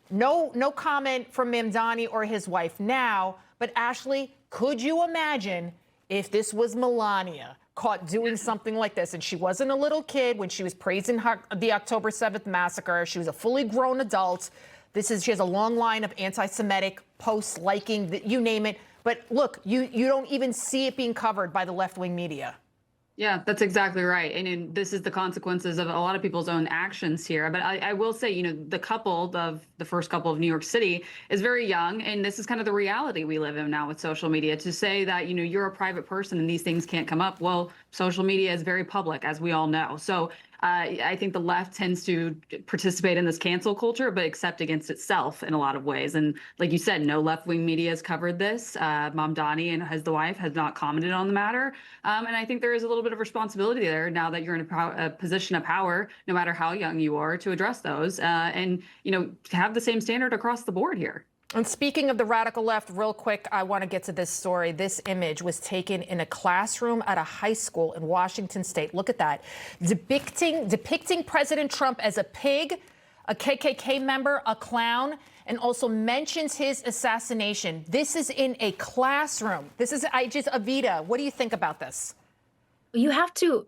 No comment from Mamdani or his wife now. But Ashley, could you imagine if this was Melania caught doing something like this? And she wasn't a little kid when she was praising the October 7th massacre. She was a fully grown adult. She has a long line of anti-Semitic posts, liking, you name it. But look, you don't even see it being covered by the left-wing media. Yeah, that's exactly right. And this is the consequences of a lot of people's own actions here. But I will say, the first couple of New York City is very young. And this is kind of the reality we live in now with social media. To say that, you're a private person and these things can't come up. Well, social media is very public, as we all know. So I think the left tends to participate in this cancel culture, but except against itself in a lot of ways. And like you said, no left-wing media has covered this. Mamdani and the wife has not commented on the matter. And I think there is a little bit of responsibility there now that you're in a position of power, no matter how young you are, to address those and, to have the same standard across the board here. And speaking of the radical left, real quick, I want to get to this story. This image was taken in a classroom at a high school in Washington State. Look at that. Depicting President Trump as a pig, a KKK member, a clown, and also mentions his assassination. This is in a classroom. Evita, what do you think about this? We have to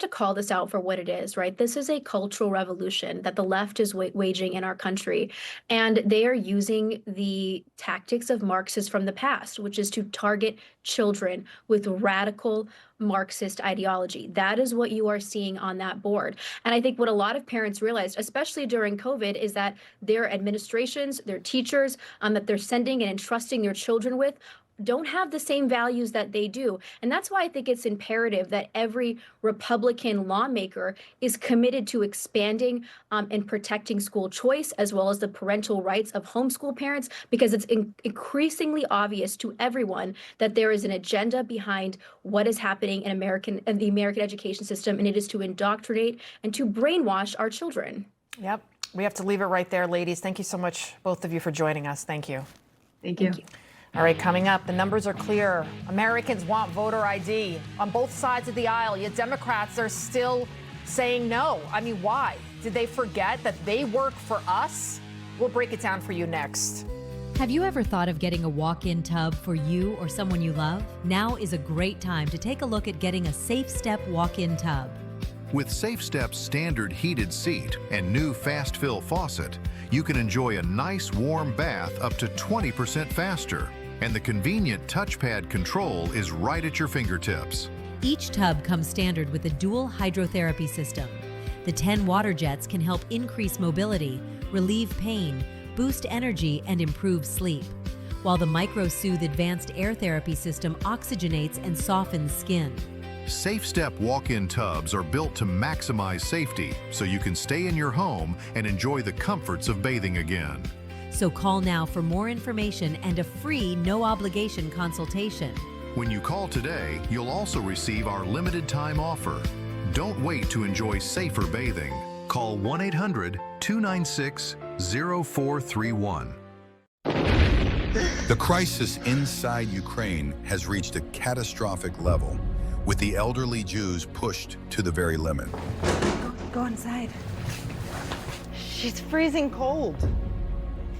call this out for what it is, right? This is a cultural revolution that the left is waging in our country. And they are using the tactics of Marxists from the past, which is to target children with radical Marxist ideology. That is what you are seeing on that board. And I think what a lot of parents realized, especially during COVID, is that their administrations, their teachers, that they're sending and entrusting their children with don't have the same values that they do. And that's why I think it's imperative that every Republican lawmaker is committed to expanding and protecting school choice, as well as the parental rights of homeschool parents, because it's increasingly obvious to everyone that there is an agenda behind what is happening in the American education system, and it is to indoctrinate and to brainwash our children. Yep. We have to leave it right there, ladies. Thank you so much, both of you, for joining us. Thank you. Thank you. All right, coming up, the numbers are clear. Americans want voter ID on both sides of the aisle, yet Democrats are still saying no. I mean, why? Did they forget that they work for us? We'll break it down for you next. Have you ever thought of getting a walk-in tub for you or someone you love? Now is a great time to take a look at getting a Safe Step walk-in tub. With Safe Step's standard heated seat and new fast fill faucet, you can enjoy a nice warm bath up to 20% faster. And the convenient touchpad control is right at your fingertips. Each tub comes standard with a dual hydrotherapy system. The 10 water jets can help increase mobility, relieve pain, boost energy, and improve sleep, while the MicroSoothe advanced air therapy system oxygenates and softens skin. Safe Step walk-in tubs are built to maximize safety so you can stay in your home and enjoy the comforts of bathing again. So call now for more information and a free no-obligation consultation. When you call today, you'll also receive our limited time offer. Don't wait to enjoy safer bathing. Call 1-800-296-0431. The crisis inside Ukraine has reached a catastrophic level, with the elderly Jews pushed to the very limit. Go inside. She's freezing cold.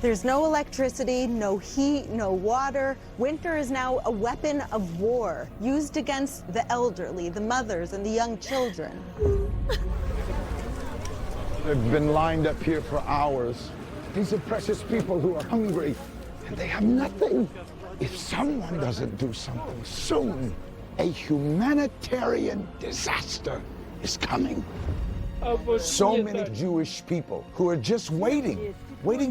There's no electricity, no heat, no water. Winter is now a weapon of war, used against the elderly, the mothers, and the young children. They've been lined up here for hours. These are precious people who are hungry, and they have nothing. If someone doesn't do something soon, a humanitarian disaster is coming. So many Jewish people who are just waiting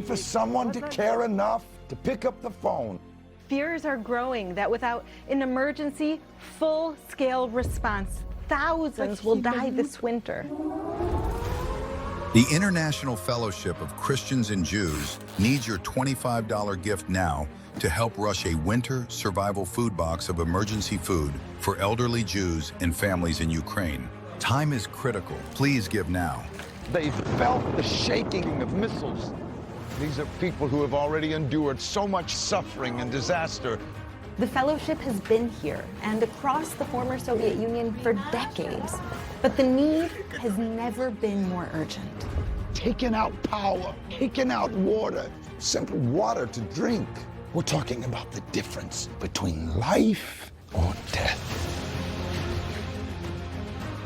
for someone to care enough to pick up the phone. Fears are growing that without an emergency, full-scale response, thousands will die this winter. The International Fellowship of Christians and Jews needs your $25 gift now to help rush a winter survival food box of emergency food for elderly Jews and families in Ukraine. Time is critical. Please give now. They've felt the shaking of missiles. These are people who have already endured so much suffering and disaster. The fellowship has been here and across the former Soviet Union for decades, but the need has never been more urgent. Taking out power, taking out water, simple water to drink. We're talking about the difference between life or death.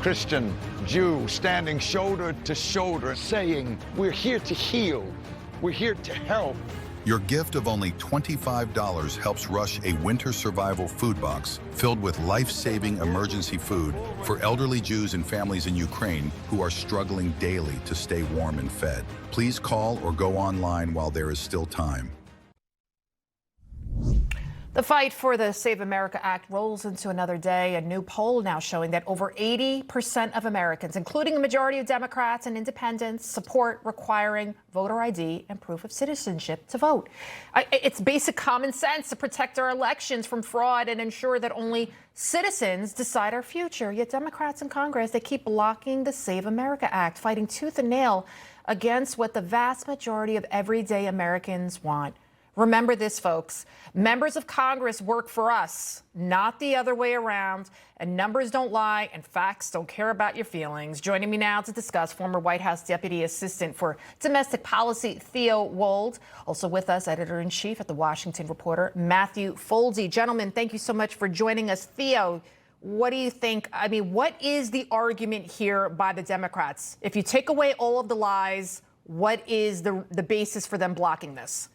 Christian, Jew, standing shoulder to shoulder, saying, we're here to heal, we're here to help. Your gift of only $25 helps rush a winter survival food box filled with life-saving emergency food for elderly Jews and families in Ukraine who are struggling daily to stay warm and fed. Please call or go online while there is still time. The fight for the Save America Act rolls into another day. A new poll now showing that over 80% of Americans, including a majority of Democrats and independents, support requiring voter ID and proof of citizenship to vote. It's basic common sense to protect our elections from fraud and ensure that only citizens decide our future. Yet Democrats in Congress, they keep blocking the Save America Act, fighting tooth and nail against what the vast majority of everyday Americans want. Remember this, folks. Members of Congress work for us, not the other way around. And numbers don't lie, and facts don't care about your feelings. Joining me now to discuss, former White House Deputy Assistant for Domestic Policy, Theo Wold. Also with us, Editor-in-Chief at The Washington Reporter, Matthew Foldi. Gentlemen, thank you so much for joining us. Theo, what do you think? I mean, what is the argument here by the Democrats? If you take away all of the lies, what is the basis for them blocking this?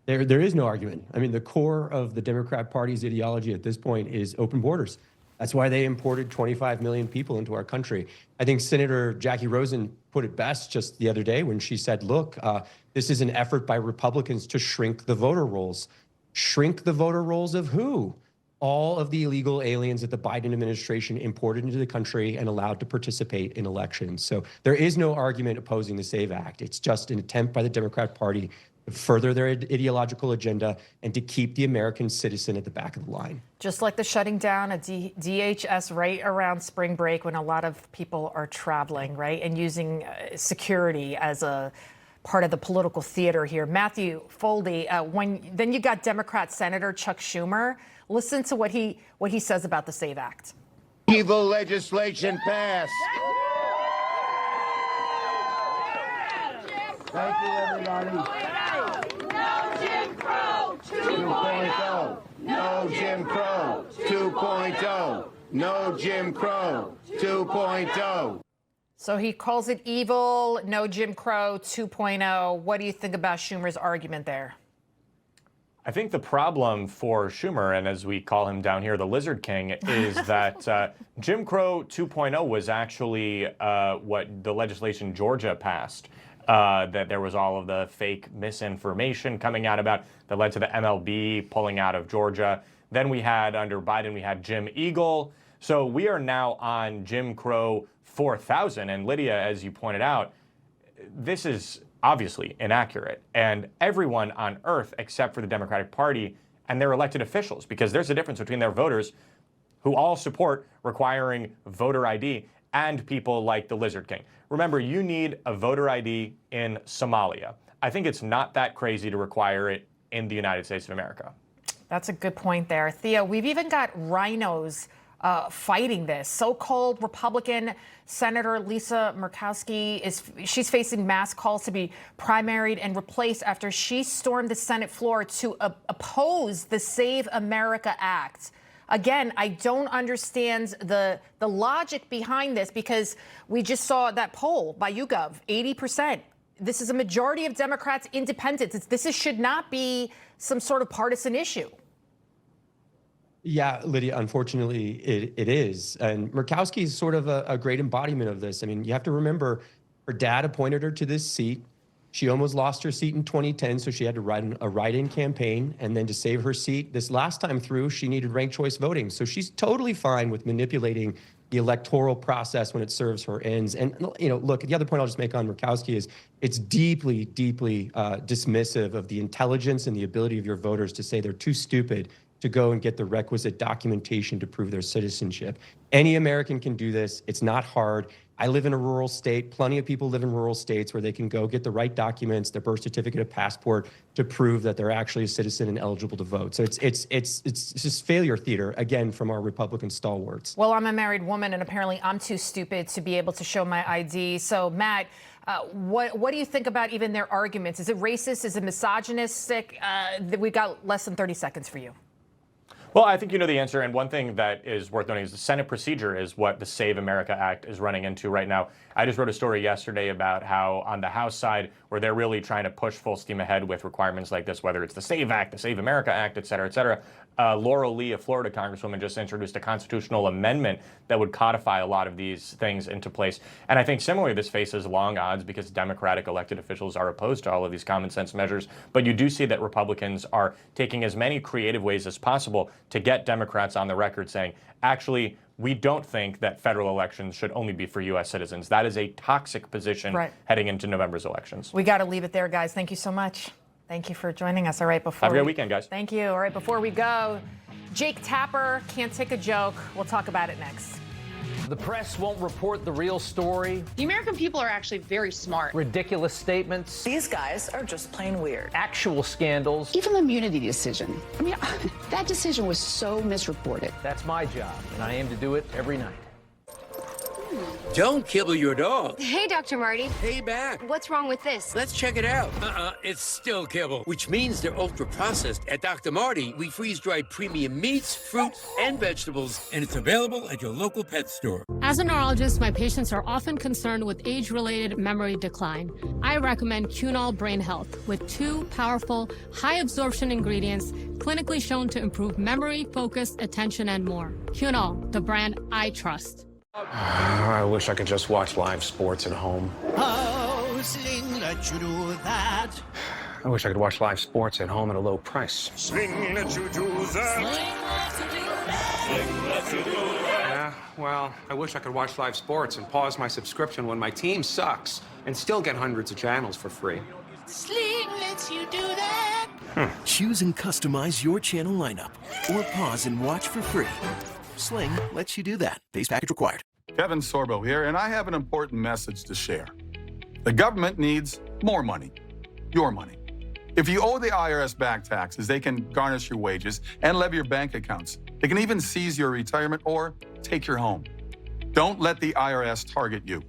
There is no argument. I mean, the core of the Democrat Party's ideology at this point is open borders. That's why they imported 25 million people into our country. I think Senator Jackie Rosen put it best just the other day when she said, look, this is an effort by Republicans to shrink the voter rolls. Shrink the voter rolls of who? All of the illegal aliens that the Biden administration imported into the country and allowed to participate in elections. So there is no argument opposing the SAVE Act. It's just an attempt by the Democrat Party to further their ideological agenda and to keep the American citizen at the back of the line. Just like the shutting down a DHS right around spring break when a lot of people are traveling, right? And using security as a part of the political theater here. Matthew Foldi, then you got Democrat Senator Chuck Schumer. Listen to what he says about the SAVE Act. Evil legislation passed. Thank you, everybody. No Jim Crow 2.0. No Jim Crow 2.0. No Jim Crow 2.0. So he calls it evil, no Jim Crow 2.0. What do you think about Schumer's argument there? I think the problem for Schumer, and as we call him down here, the Lizard King, is that Jim Crow 2.0 was actually what the legislation Georgia passed, that there was all of the fake misinformation coming out about that led to the MLB pulling out of Georgia. Then we had, under Biden, we had Jim Eagle. So we are now on Jim Crow 4000. And Lydia, as you pointed out, this is obviously inaccurate. And everyone on earth, except for the Democratic Party and their elected officials, because there's a difference between their voters who all support requiring voter ID and people like the Lizard King. Remember, you need a voter ID in Somalia. I think it's not that crazy to require it in the United States of America. That's a good point there. Theo, we've even got rhinos fighting this. So-called Republican Senator Lisa Murkowski, she's facing mass calls to be primaried and replaced after she stormed the Senate floor to oppose the Save America Act. Again, I don't understand the logic behind this, because we just saw that poll by YouGov, 80%. This is a majority of Democrats, independents. This should not be some sort of partisan issue. Yeah, Lydia, unfortunately, it is. And Murkowski is sort of a great embodiment of this. I mean, you have to remember, her dad appointed her to this seat. She almost lost her seat in 2010, so she had to run a write-in campaign. And then to save her seat this last time through, she needed ranked choice voting. So she's totally fine with manipulating the electoral process when it serves her ends. And, you know, look, the other point I'll just make on Murkowski is it's deeply, deeply dismissive of the intelligence and the ability of your voters to say they're too stupid to go and get the requisite documentation to prove their citizenship. Any American can do this. It's not hard. I live in a rural state. Plenty of people live in rural states where they can go get the right documents, their birth certificate, a passport, to prove that they're actually a citizen and eligible to vote. So it's just failure theater, again, from our Republican stalwarts. Well, I'm a married woman, and apparently I'm too stupid to be able to show my ID. So, Matt, what do you think about even their arguments? Is it racist? Is it misogynistic? We've got less than 30 seconds for you. Well, I think you know the answer, and one thing that is worth noting is the Senate procedure is what the Save America Act is running into right now. I just wrote a story yesterday about how on the House side, where they're really trying to push full steam ahead with requirements like this, whether it's the SAVE Act, the Save America Act, et cetera, Laurel Lee, a Florida congresswoman, just introduced a constitutional amendment that would codify a lot of these things into place. And I think similarly, this faces long odds because Democratic elected officials are opposed to all of these common sense measures. But you do see that Republicans are taking as many creative ways as possible to get Democrats on the record saying, actually, we don't think that federal elections should only be for U.S. citizens. That is a toxic position heading into November's elections. We got to leave it there, guys. Thank you so much. Thank you for joining us. All right, before have a great weekend, guys. Thank you. All right, before we go, Jake Tapper can't take a joke. We'll talk about it next. The press won't report the real story. The American people are actually very smart. Ridiculous statements. These guys are just plain weird. Actual scandals. Even the immunity decision. I mean, that decision was so misreported. That's my job, and I aim to do it every night. Don't kibble your dog. Hey, Dr. Marty. Hey, back. What's wrong with this? Let's check it out. It's still kibble, which means they're ultra-processed. At Dr. Marty, we freeze-dried premium meats, fruit, and vegetables, and it's available at your local pet store. As a neurologist, my patients are often concerned with age-related memory decline. I recommend Cunol Brain Health with 2 powerful, high-absorption ingredients clinically shown to improve memory, focus, attention, and more. Cunol, the brand I trust. I wish I could just watch live sports at home. Let you do that. I wish I could watch live sports at home at a low price. Sling, let you do that. Sling, let you do that. Yeah, well, I wish I could watch live sports and pause my subscription when my team sucks and still get hundreds of channels for free. Sling lets you do that. Choose and customize your channel lineup or pause and watch for free. Sling lets you do that. Base package required. Kevin Sorbo here, and I have an important message to share. The government needs more money, your money. If you owe the IRS back taxes, they can garnish your wages and levy your bank accounts. They can even seize your retirement or take your home. Don't let the IRS target you.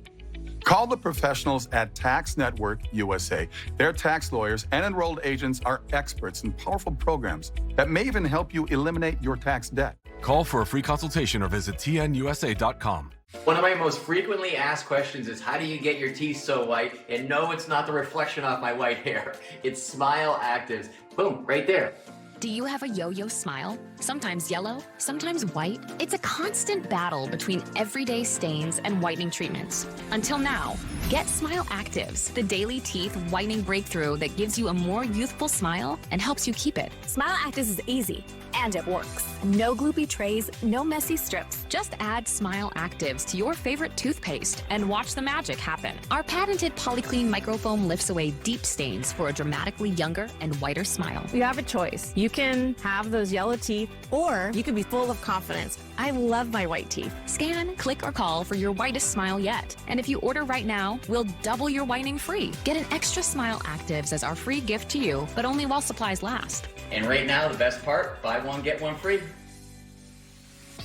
Call the professionals at Tax Network USA. Their tax lawyers and enrolled agents are experts in powerful programs that may even help you eliminate your tax debt. Call for a free consultation or visit tnusa.com. One of my most frequently asked questions is, how do you get your teeth so white? And no, it's not the reflection off my white hair. It's Smile Actives. Boom, right there. Do you have a yo-yo smile? Sometimes yellow, sometimes white. It's a constant battle between everyday stains and whitening treatments. Until now, get Smile Actives, the daily teeth whitening breakthrough that gives you a more youthful smile and helps you keep it. Smile Actives is easy, and it works. No gloopy trays, no messy strips. Just add Smile Actives to your favorite toothpaste and watch the magic happen. Our patented Polyclean microfoam lifts away deep stains for a dramatically younger and whiter smile. You have a choice. You can have those yellow teeth, or you can be full of confidence. I love my white teeth. Scan, click, or call for your whitest smile yet. And if you order right now, we'll double your whitening free. Get an extra Smile Actives as our free gift to you, but only while supplies last. And right now, the best part, buy one, get one free.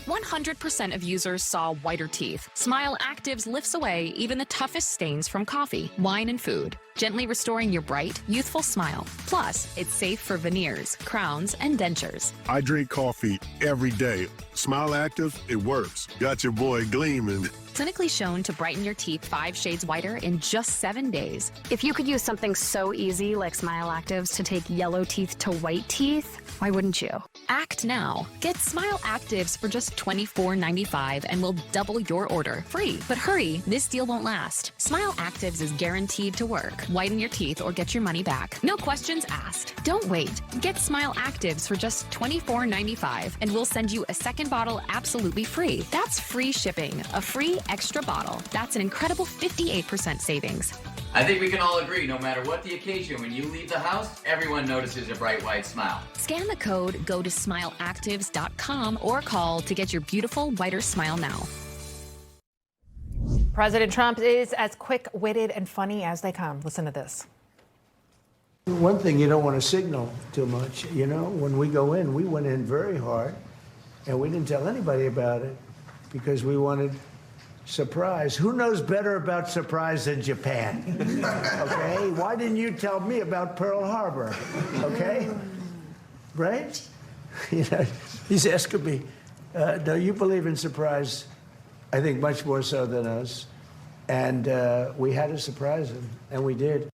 100% of users saw whiter teeth. Smile Actives lifts away even the toughest stains from coffee, wine, and food, gently restoring your bright, youthful smile. Plus, it's safe for veneers, crowns, and dentures. I drink coffee every day. Smile Active, it works. Got your boy gleaming. Clinically shown to brighten your teeth 5 shades whiter in just 7 days. If you could use something so easy like Smile Actives to take yellow teeth to white teeth, why wouldn't you? Act now. Get Smile Actives for just $24.95 and we'll double your order. Free. But hurry, this deal won't last. Smile Actives is guaranteed to work. Whiten your teeth or get your money back. No questions asked. Don't wait. Get Smile Actives for just $24.95 and we'll send you a second bottle absolutely free. That's free shipping. A free extra bottle. That's an incredible 58% savings. I think we can all agree, no matter what the occasion, when you leave the house, everyone notices a bright white smile. Scan the code, go to smileactives.com or call to get your beautiful whiter smile now. President Trump is as quick-witted and funny as they come. Listen to this. One thing you don't want to signal too much, you know, when we go in, we went in very hard and we didn't tell anybody about it because we wanted surprise. Who knows better about surprise than Japan? Okay? Why didn't you tell me about Pearl Harbor? Okay? Right? You know, he's asking me, no, you believe in surprise, I think much more so than us. And we had to surprise him, and we did.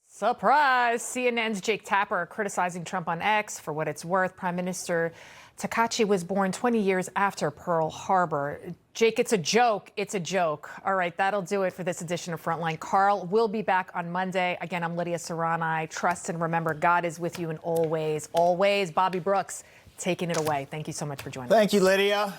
Surprise! CNN's Jake Tapper criticizing Trump on X. For what it's worth, Prime Minister Takachi was born 20 years after Pearl Harbor. Jake, it's a joke. It's a joke. All right, that'll do it for this edition of Frontline. Carl will be back on Monday. Again, I'm Lidia Curanaj. Trust and remember, God is with you in always, always. Bobby Brooks taking it away. Thank you so much for joining us. Thank you, Lydia.